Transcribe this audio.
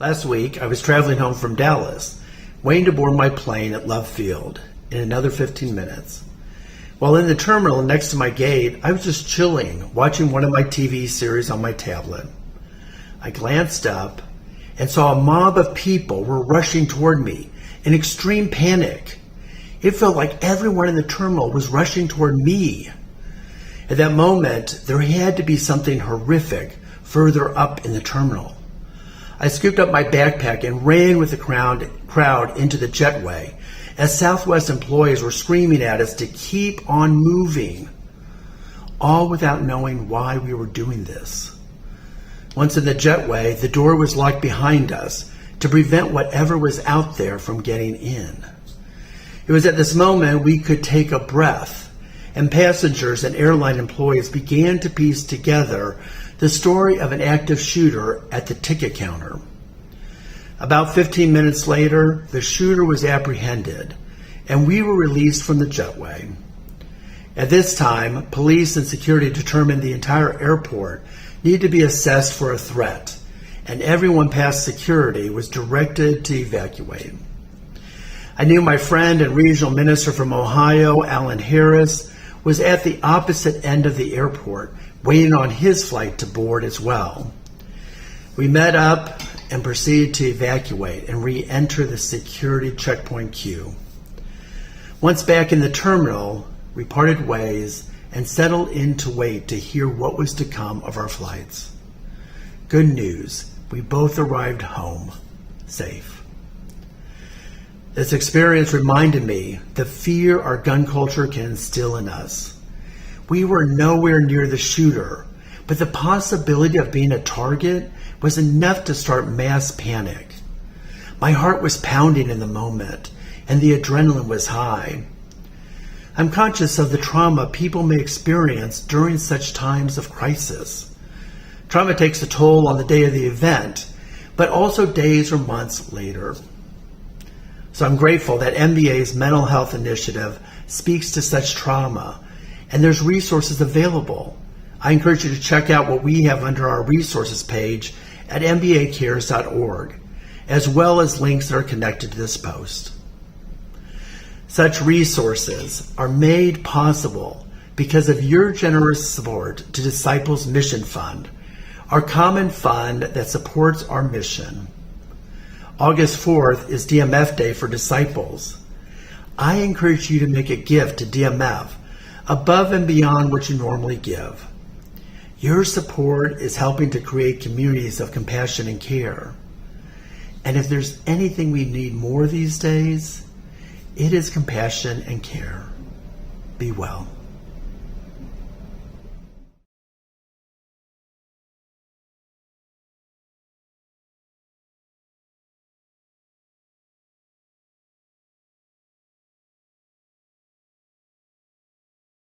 Last week, I was traveling home from Dallas, waiting to board my plane at Love Field in another 15 minutes. While in the terminal next to my gate, I was just chilling, watching one of my TV series on my tablet. I glanced up and saw a mob of people were rushing toward me in extreme panic. It felt like everyone in the terminal was rushing toward me. At that moment, there had to be something horrific further up in the terminal. I scooped up my backpack and ran with the crowd into the jetway as Southwest employees were screaming at us to keep on moving, all without knowing why we were doing this. Once in the jetway, the door was locked behind us to prevent whatever was out there from getting in. It was at this moment we could take a breath, and passengers and airline employees began to piece together the story of an active shooter at the ticket counter. About 15 minutes later, the shooter was apprehended, and we were released from the jetway. At this time, police and security determined the entire airport needed to be assessed for a threat, and everyone past security was directed to evacuate. I knew my friend and regional minister from Ohio, Alan Harris, was at the opposite end of the airport, waiting on his flight to board as well. We met up and proceeded to evacuate and re-enter the security checkpoint queue. Once back in the terminal, we parted ways and settled in to wait to hear what was to come of our flights. Good news, we both arrived home, safe. This experience reminded me the fear our gun culture can instill in us. We were nowhere near the shooter, but the possibility of being a target was enough to start mass panic. My heart was pounding in the moment, and the adrenaline was high. I'm conscious of the trauma people may experience during such times of crisis. Trauma takes a toll on the day of the event, but also days or months later. So I'm grateful that MBA's mental health initiative speaks to such trauma, and there's resources available. I encourage you to check out what we have under our resources page at mbacares.org, as well as links that are connected to this post. Such resources are made possible because of your generous support to Disciples Mission Fund, our common fund that supports our mission. August 4th is DMF Day for Disciples. I encourage you to make a gift to DMF above and beyond what you normally give. Your support is helping to create communities of compassion and care. And if there's anything we need more these days, it is compassion and care. Be well.